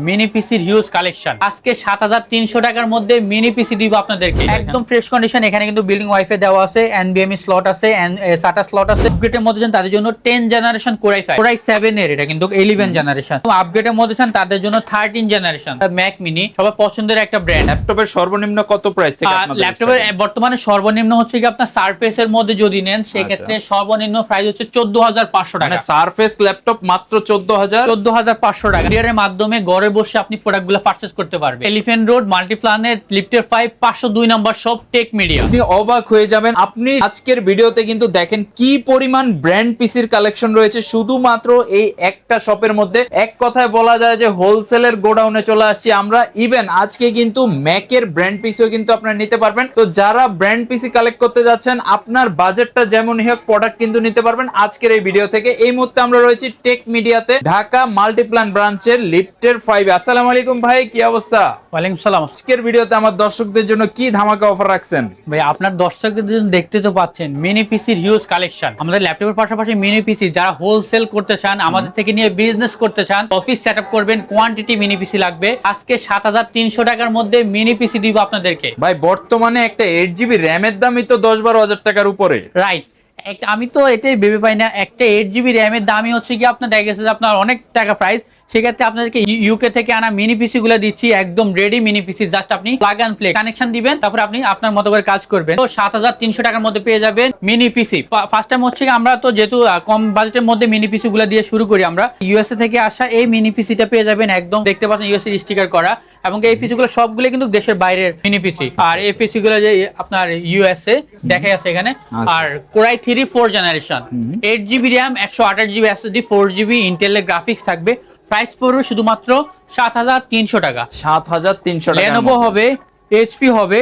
Mini পিসির huge collection আজকে ৭৩০০ টাকার মধ্যে মিনি পিসি দিব আপনাদেরকে একদম ফ্রেশ কন্ডিশন। এখানে কিন্তু বিল্ডিং ওয়াইফাই দেওয়া আছে, এনবিএমই স্লট আছে, সাটা স্লট আছে। আপগ্রেডের মধ্যে চান তাদের জন্য 10 জেনারেশন কোরাই 5 কোরাই 7 এর, এটা কিন্তু 11 জেনারেশন। আপগ্রেডের মধ্যে চান তাদের জন্য 13 জেনারেশন ম্যাক মিনি, সবার পছন্দের একটা ব্র্যান্ড। ল্যাপটপের সর্বনিম্ন কত প্রাইস থেকে আপনাদের ল্যাপটপের বর্তমানে সর্বনিম্ন হচ্ছে কি আপনার সারফেস এর মধ্যে যদি নেন সেক্ষেত্রে সর্বনিম্ন প্রাইস হচ্ছে 14500 টাকা। মানে সারফেস ল্যাপটপ মাত্র 14500 টাকা। এর মাধ্যমে ঘরে বসে আপনি প্রোডাক্টগুলো পারচেজ করতে পারবেন। এলিফ্যান্ট রোড মাল্টিপ্লানের লিফটের 5 502 নম্বর শপ টেক মিডিয়া। আপনি অবাক হয়ে যাবেন। আপনি আজকের ভিডিওতে কিন্তু দেখেন কি পরিমাণ ব্র্যান্ড পিসির কালেকশন রয়েছে শুধুমাত্র এই একটা শপের মধ্যে। এক কথায় বলা যায় যে হোলসেলের গোডাউনে চলে আসছি আমরা। ইভেন আজকে কিন্তু ম্যাকের ব্র্যান্ড পিসিও কিন্তু আপনারা নিতে পারবেন। তো যারা ব্র্যান্ড পিসি কালেক্ট করতে যাচ্ছেন, আপনার বাজেটটা যেমনই হোক প্রোডাক্ট কিন্তু নিতে পারবেন আজকের এই ভিডিও থেকে। এই মুহূর্তে আমরা রয়েছি টেক মিডিয়াতে, ঢাকা মাল্টিপ্লান ব্রাঞ্চের লিফটের 5। আসসালামু আলাইকুম ভাই, কি অবস্থা? ওয়ালাইকুম সালাম। আজকের ভিডিওতে আমার দর্শকদের জন্য কি ধামাকা অফার রাখছেন? ভাই আপনার দর্শকদের জন্য দেখতে তো পাচ্ছেন মিনি পিসির হিউজ কালেকশন। আমাদের ল্যাপটপের পাশাপাশি মিনি পিসি যারা হোলসেল করতে চান, আমাদের থেকে নিয়ে বিজনেস করতে চান, অফিস সেটআপ করবেন, কোয়ান্টিটি মিনি পিসি লাগবে, আজকে ৭৩০০ টাকার মধ্যে মিনি পিসি দিব আপনাদেরকে। ভাই বর্তমানে একটা 8GB র্যামের দামই তো 10-12 হাজার টাকার উপরে। রাইট, আমি তো এটাই ভেবে পাই না। একটা 8GB র্যামের দামই হচ্ছে কি আপনার দেখা গেছে যে আপনার অনেক টাকা প্রাইস। সেক্ষেত্রে আপনাদেরকে ইউকে থেকে আনা মিনি পিসি গুলো দিচ্ছি, একদম রেডি মিনি পিসি। জাস্ট আপনি প্লাগ অ্যান্ড প্লে কানেকশন দিবেন, তারপর আপনি আপনার মতো করে কাজ করবেন। তো ৭৩০০ টাকার মধ্যে পেয়ে যাবেন মিনি পিসি। ফার্স্ট টাইম হচ্ছে আমরা তো যেহেতু কম বাজেটের মধ্যে মিনি পিসি গুলো দিয়ে শুরু করি। আমরা ইউএসএ থেকে আসা এই মিনি পিসিটা পেয়ে যাবেন, একদম দেখতে পাচ্ছেন ইউএসএ স্টিকার করা, এবং এই পিসি গুলো সবগুলো কিন্তু দেশের বাইরের মিনি পিসি। আর এই পিসি গুলো যে আপনার ইউএসএ দেখা যাচ্ছে এখানে। আর core i 3 4 generation, 8GB RAM, 128GB SSD, 4GB ইন্টেলের গ্রাফিক্স থাকবে। প্রাইস পড়বে শুধুমাত্র ৭৩০০ টাকা। ৭৩০০ টাকা। লেনোভো হবে, এইচপি হবে,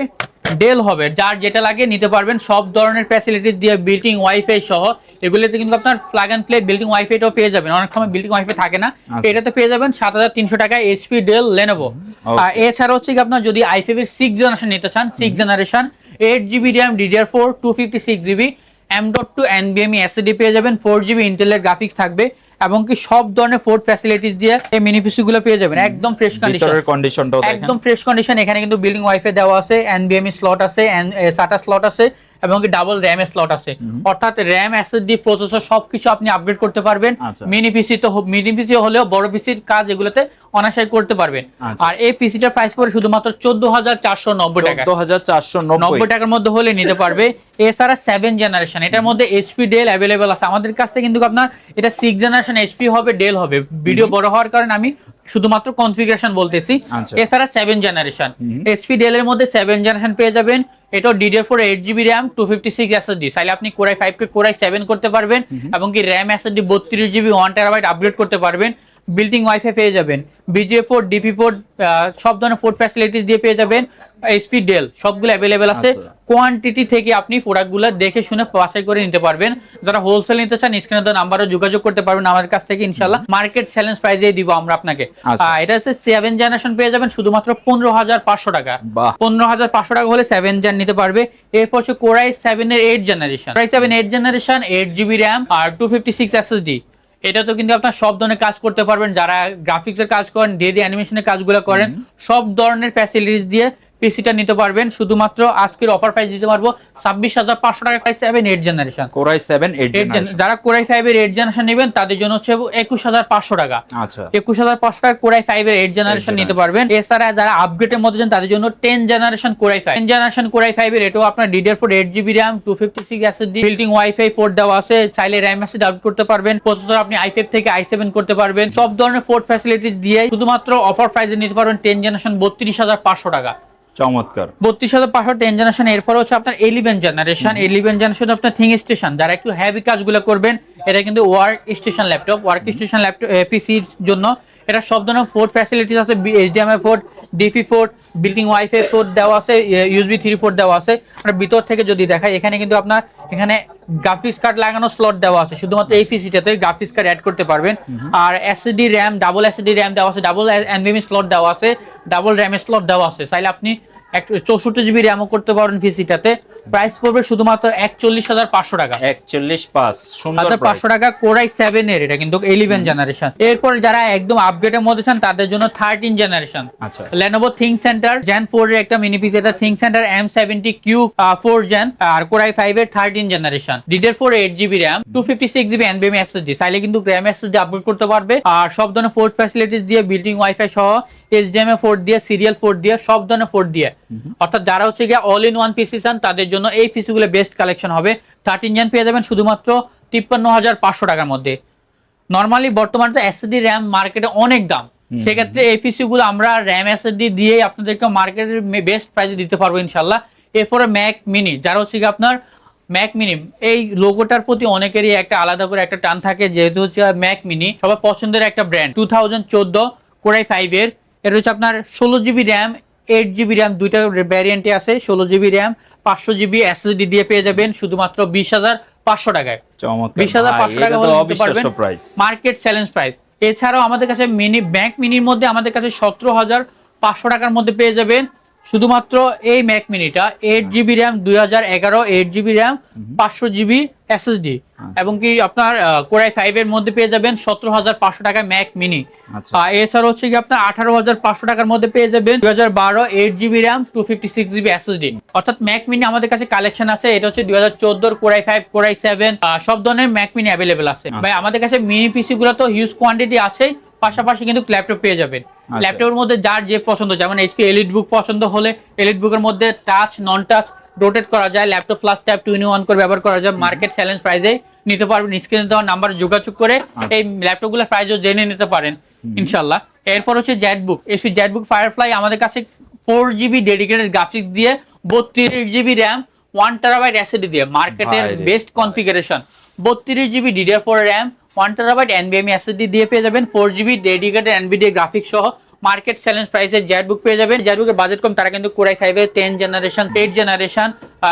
ডেল হবে, যার যেটা লাগে নিতে পারবেন। সব ধরনের ফ্যাসিলিটিস দিয়ে বিল্ডিং ওয়াইফাই সহ এগুলোতে কিন্তু আপনার প্লাগ অ্যান্ড প্লে বিল্ডিং ওয়াইফাইটাও পেয়ে যাবেন। অনেক সময় বিল্ডিং ওয়াইফাই থাকে না, এটাতে পেয়ে যাবেন ৭৩০০ টাকায় এইচপি, ডেল, লেনোভো। আর এছাড়া হচ্ছে কি আপনার যদি i5 এর 6 জেনারেশন নিতে চান, 6 generation, 8GB RAM, DDR4, 256GB, M.2 NVMe SSD পেয়ে যাবেন, 4GB ইন্টেলের গ্রাফিক্স থাকবে, এবং কি সব ধরনের ফোর্ড ফ্যাসিলিটিস দিয়ে এই মিনি পিসি গুলো পেয়ে যাবেন একদম ফ্রেশ কন্ডিশন। একদম ফ্রেশ কন্ডিশন। এখানে কিন্তু বিল্ডিং ওয়াইফাই দেওয়া আছে, এনবিএমই স্লট আছে, সাটা স্লট আছে, এবং কি ডাবল র্যাম স্লট আছে। অর্থাৎ র্যাম, এসএসডি, প্রসেসর সবকিছু আপনি আপগ্রেড করতে পারবেন। মিনি পিসি তো মিনি পিসি হলেও বড় পিসির কাজ এগুলোতে অনায়াসে করতে পারবেন। আর এই পিসিটার প্রাইস পড়ে শুধুমাত্র ১৪৪৯০ টাকা। ১৪৪৯০ টাকার মধ্যে হলে নিতে পারবে। এছাড়া 7 জেনারেশন, এটার মধ্যে এইচপি, ডেল অ্যাভেলেবেল আছে আমাদের কাছ থেকে। কিন্তু আপনার এটা 6 জেনারেশন এইচপি হবে, ডেল হবে। ভিডিও বড় হওয়ার কারণে আমি শুধুমাত্র কনফিগারেশন বলতেছি। এছাড়া 7 জেনারেশন এইচপি, ডেল এর মধ্যে 7 জেনারেশন পেয়ে যাবেন। এটা DDR4, 8GB র্যাম, 256 এসএসডি। চাইলে আপনি কোরাই 5 কে কোরাই 7 করতে পারবেন, এবং কি RAM, SSD 32GB 1TB upgrade করতে পারবেন। বিল্ডিং ওয়াইফাই পেয়ে যাবেন, BGA4, DP4, সব ধরনের ফোর্ড ফ্যাসিলিটিস দিয়ে পেয়ে যাবেন। এইচপি, ডেল সবগুলো অ্যাভেলেবেল আছে। কোয়ান্টিটি থেকে আপনি প্রোডাক্টগুলো দেখে শুনে বাছাই করে নিতে পারবেন। যারা হোলসেল নিতে চান স্ক্রিনে দেওয়া নাম্বারে যোগাযোগ করতে পারবেন আমাদের কাছ থেকে। ইনশাআল্লাহ মার্কেট চ্যালেঞ্জ প্রাইসেই দিব আমরা আপনাকে। এটা হচ্ছে 7 জেনারেশন পেয়ে যাবেন শুধুমাত্র ১৫৫০০ টাকা। ১৫৫০০ টাকা হলে 7 জেন নিতে পারবে। এরপর হচ্ছে কোরাই 7 এর 8 generation, core i 7 8 generation, 8GB RAM আর 256 এসএসডি। এটা তো কিন্তু আপনার সব ধরনের কাজ করতে পারবেন। যারা গ্রাফিক্সের কাজ করেন, ডেডি অ্যানিমেশনের কাজগুলো করেন, সব ধরনের ফ্যাসিলিটিস দিয়ে পিসিটা নিতে পারবেন। শুধুমাত্র আজকের অফার প্রাইস দিতে পারবো ২৬৫০০ টাকা। Core i 7 8 generation, core i 7 8 generation. যারা কোরাই 5 এর 8 জেনারেশন নেবেন তাদের জন্য হচ্ছে ২১৫০০ টাকা। আচ্ছা, ২১৫০০ টাকা কোরাই 5 এর 8 জেনারেশন নিতে পারবেন। এছাড়া যারা আপগ্রেডের মধ্যে যান তাদের জন্য 10 জেনারেশন কোরাই 5, 10 জেনারেশন কোরাই 5 এর, এটাও আপনার DDR4, 8GB RAM, 256 SSD, building wifi 4 দেওয়া আছে। চাইলে র্যাম এসএসডি আপগ্রেড করতে পারবেন। প্রসেসর আপনি i5 থেকে i7 করতে পারবেন। সব ধরনের ফোর্ড ফ্যাসিলিটিস দিয়ে শুধুমাত্র অফার প্রাইসে নিতে পারবেন 10 জেনারেশন ৩২৫০০ টাকা। চমৎকার। ৩২৫০০ 10 জেনারেশন। এরপর হচ্ছে আপনার 11 জেনারেশন, 11 জেনারেশন আপনার থিং স্টেশন, যারা একটু হেভি কাজগুলো করবেন, এটা কিন্তু work station laptop, work station laptop পিসির জন্য। এটা সব ধরনের ফোর্ড ফ্যাসিলিটিস আছে, HDMI port, DP port, building wifi port দেওয়া আছে, USB 3 পোর্ট দেওয়া আছে। আমরা ভিতর থেকে যদি দেখাই, এখানে কিন্তু আপনার এখানে গ্রাফিক্স কার্ড লাগানো স্লট দেওয়া আছে। শুধুমাত্র এই পিসিটাতে গ্রাফিক্স কার্ড অ্যাড করতে পারবেন। আর SSD RAM, double SSD RAM দেওয়া আছে, ডাবল এনভিএমই স্লট দেওয়া আছে, ডাবল র্যাম স্লট দেওয়া আছে। চাইলে আপনি 64 জিবি র্যামও করতে পারবেন পিসিটাতে। প্রাইস পড়বে শুধুমাত্র 41,500 টাকা। 41,500 সুন্দর প্রাইস। 500 টাকা Core i7 এর, এটা কিন্তু 11 জেনারেশন। এরপর যারা একদম আপডেটের মধ্যে চান তাদের জন্য 13 জেনারেশন আচ্ছা Lenovo ThinkCentre Gen 4 এর একটা মিনি পিসি, এটা ThinkCentre M70Q 4 Gen আর Core i5 এর 13 generation, DDR4 8GB RAM 256GB NVMe SSD। চাইলে কিন্তু RAM SSD আপগ্রেড করতে পারবে। আর সব ধরনের পোর্ট ফ্যাসিলিটিস দিয়ে, বিল্ট ইন ওয়াইফাই সহ, HDMI পোর্ট দিয়ে, সিরিয়াল পোর্ট দিয়ে, সব ধরনের পোর্ট দিয়ে, অর্থাৎ যারা হচ্ছে গিয়ে অল ইন ওয়ান পিসি চান তাদের জন্য এই পিসিগুলো বেস্ট কালেকশন হবে। 13 জেন পেয়ে যাবেন শুধুমাত্র 53,500 টাকার মধ্যে। নরমালি বর্তমানে তো এসএসডি র্যাম মার্কেটে অনেক দাম, সেক্ষেত্রে এই পিসিগুলো আমরা র্যাম এসএসডি দিয়ে আপনাদেরকে মার্কেটের বেস্ট প্রাইসে দিতে পারবো ইনশাল্লাহ। এরপরে ম্যাক মিনি, যারা হচ্ছে গিয়ে আপনার ম্যাক মিনি, এই লোগোটার প্রতি অনেকেরই একটা আলাদা করে একটা টান থাকে, যেহেতু হচ্ছে ম্যাক মিনি সবার পছন্দের একটা ব্র্যান্ড। 2014 Core i5 এর, এটা হচ্ছে আপনার 16GB র্যাম 8GB র্যাম, দুইটা ভ্যারিয়েন্টে আছে। 16GB র্যাম 500GB SSD দিয়ে পেয়ে যাবেন শুধুমাত্র 20,500 টাকায়। 20,500 টাকা হলে নিতে পারবেন, মার্কেট চ্যালেঞ্জ প্রাইস। এছাড়াও আমাদের কাছে মিনি ম্যাক মিনির মধ্যে আমাদের কাছে 17,500 টাকার মধ্যে পেয়ে যাবেন শুধুমাত্র এই ম্যাক মিনিটা। 8GB RAM 2011, 8GB RAM 500GB SSD, এবং কি আপনার Core i5 এর মধ্যে পেয়ে যাবেন 17,500 টাকা ম্যাক মিনি। এছাড়া হচ্ছে কি আপনার 18,500 টাকার মধ্যে পেয়ে যাবেন 2012 8GB র্যাম 256GB SSD। অর্থাৎ ম্যাক মিনি আমাদের কাছে কালেকশন আছে। এটা হচ্ছে 2014 Core i5, Core i7 সব ধরনের ম্যাক মিনি অ্যাভেলেবেল আছে ভাই। আমাদের কাছে মিনি পিসি গুলো তো হিউজ কোয়ান্টিটি আছে, পাশাপাশি কিন্তু ল্যাপটপ পেয়ে যাবেন। ল্যাপটপের মধ্যে যার যে পছন্দ, যেমন HP EliteBook পছন্দ হলে EliteBook এর মধ্যে টাচ নন টাচ রোটেট করা যায়, ল্যাপটপ ফ্লাশ ট্যাব 2-in-1 করে ব্যবহার করা যায়। মার্কেট চ্যালেঞ্জ প্রাইসে নিতে পারবেন। স্ক্রিনে দেওয়া নাম্বারে যোগাযোগ করে এই ল্যাপটপগুলোর প্রাইসও জেনে নিতে পারেন ইনশাআল্লাহ। এরপর হচ্ছে জেটবুক, HP জেটবুক Firefly আমাদের কাছে 4GB ডেডিকেটেড গ্রাফিক্স দিয়ে, 32GB র্যাম 1TB SSD দিয়ে, মার্কেটের best configuration. 32GB DDR4 RAM 1TB NVMe SSD দিয়ে পেয়ে যাবেন, 4GB ডেডিকেটেড NVIDIA গ্রাফিক্স সহ মার্কেট চ্যালেঞ্জ প্রাইসে জেটবুক পেয়ে যাবেন। জেটবুকের বাজেট কম, তারা কিন্তু Core i5 এর 10 generation, 8 generation,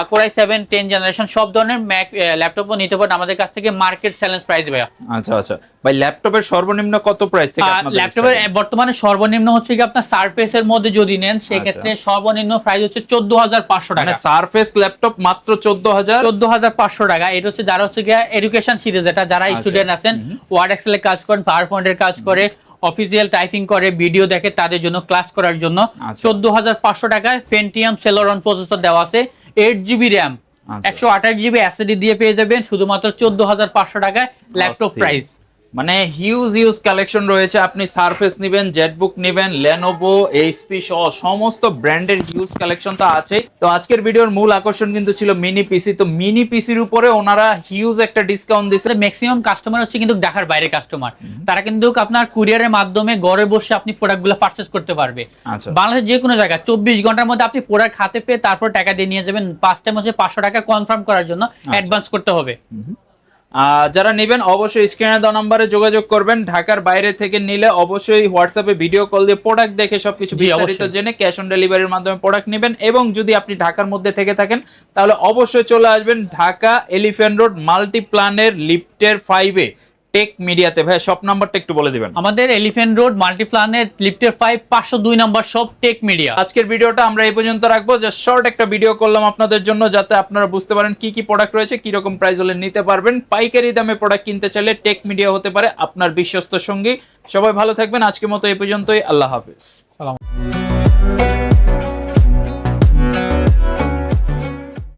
Core i7 10 generation সব ধরনের ম্যাক ল্যাপটপও নিতে পারেন আমাদের কাছ থেকে মার্কেট চ্যালেঞ্জ প্রাইস ভাইয়া। আচ্ছা আচ্ছা ভাই, ল্যাপটপের সর্বনিম্ন কত প্রাইস থেকে আপনাদের? ল্যাপটপের বর্তমানে সর্বনিম্ন হচ্ছে কি আপনার সারফেসের মধ্যে যদি নেন, সেক্ষেত্রে সর্বনিম্ন প্রাইস হচ্ছে 14,500 টাকা। মানে সারফেস ল্যাপটপ মাত্র 14,500 টাকা। এটা হচ্ছে যারা হচ্ছে গিয়ে এডুকেশন সিরিজ, এটা যারা স্টুডেন্ট আছেন, ওয়ার্ড এক্সেলে কাজ করেন, পাওয়ারপয়েন্টের কাজ করে, অফিসিয়াল টাইপিং করে, ভিডিও দেখে, তাদের জন্য ক্লাস করার জন্য 14,500 টাকায় পেন্টিয়াম সেলোরন প্রসেসর দেওয়া আছে, 8GB র্যাম 128GB SSD দিয়ে পেয়ে যাবেন শুধুমাত্র 14,500 টাকায় ল্যাপটপ প্রাইস। মানে হিউজ কালেকশন রয়েছে। আপনি সারফেস নেবেন, জেটবুক নেবেন, Lenovo, HP সহ সমস্ত ব্র্যান্ডের হিউজ কালেকশন তো আছে। তো আজকের ভিডিওর মূল আকর্ষণ কিন্তু ছিল মিনি পিসি। তো মিনি পিসির উপরে ওনারা হিউজ একটা ডিসকাউন্ট দিচ্ছে। ম্যাক্সিমাম কাস্টমার হচ্ছে কিন্তু ঢাকার বাইরে কাস্টমার, তারা কিন্তু আপনার কুরিয়ারের মাধ্যমে ঘরে বসে আপনি প্রোডাক্টগুলো পারচেজ করতে পারবে। বাংলাদেশের যে কোনো জায়গায় 24 ঘন্টার মধ্যে আপনি প্রোডাক্ট হাতে পেয়ে তারপর টাকা দিয়ে নিয়ে যাবেন। ফার্স্ট টাইম হচ্ছে 500 টাকা কনফার্ম করার জন্য অ্যাডভান্স করতে হবে। যারা নেবেন অবশ্যই স্ক্রিনে দেওয়া নম্বরে যোগাযোগ করবেন। ঢাকার বাইরে থেকে নিলে অবশ্যই হোয়াটসঅ্যাপে ভিডিও কল দিয়ে প্রোডাক্ট দেখে সবকিছু বিস্তারিত জেনে ক্যাশ অন ডেলিভারির মাধ্যমে প্রোডাক্ট নেবেন। এবং যদি আপনি ঢাকার মধ্যে থেকে থাকেন তাহলে অবশ্যই চলে আসবেন ঢাকা এলিফ্যান্ট রোড মাল্টিপ্লানের লিফটের 5-এ টেক মিডিয়াতে। ভাই শপ নাম্বারটা একটু বলে দিবেন। আমাদের এলিফ্যান্ট রোড মাল্টিপ্লানের লিফটের 5 502 নাম্বার শপ টেক মিডিয়া। আজকের ভিডিওটা আমরা এই পর্যন্ত রাখবো, জাস্ট শর্ট একটা ভিডিও করলাম আপনাদের জন্য, যাতে আপনারা বুঝতে পারেন কি কি প্রোডাক্ট রয়েছে, কি রকম প্রাইস হলে নিতে পারবেন। পাইকারি দামে প্রোডাক্ট কিনতে চাইলে টেক মিডিয়া হতে পারে আপনার বিশ্বস্ত সঙ্গী। সবাই ভালো থাকবেন, আজকের মতো এই পর্যন্তই। আল্লাহ হাফেজ।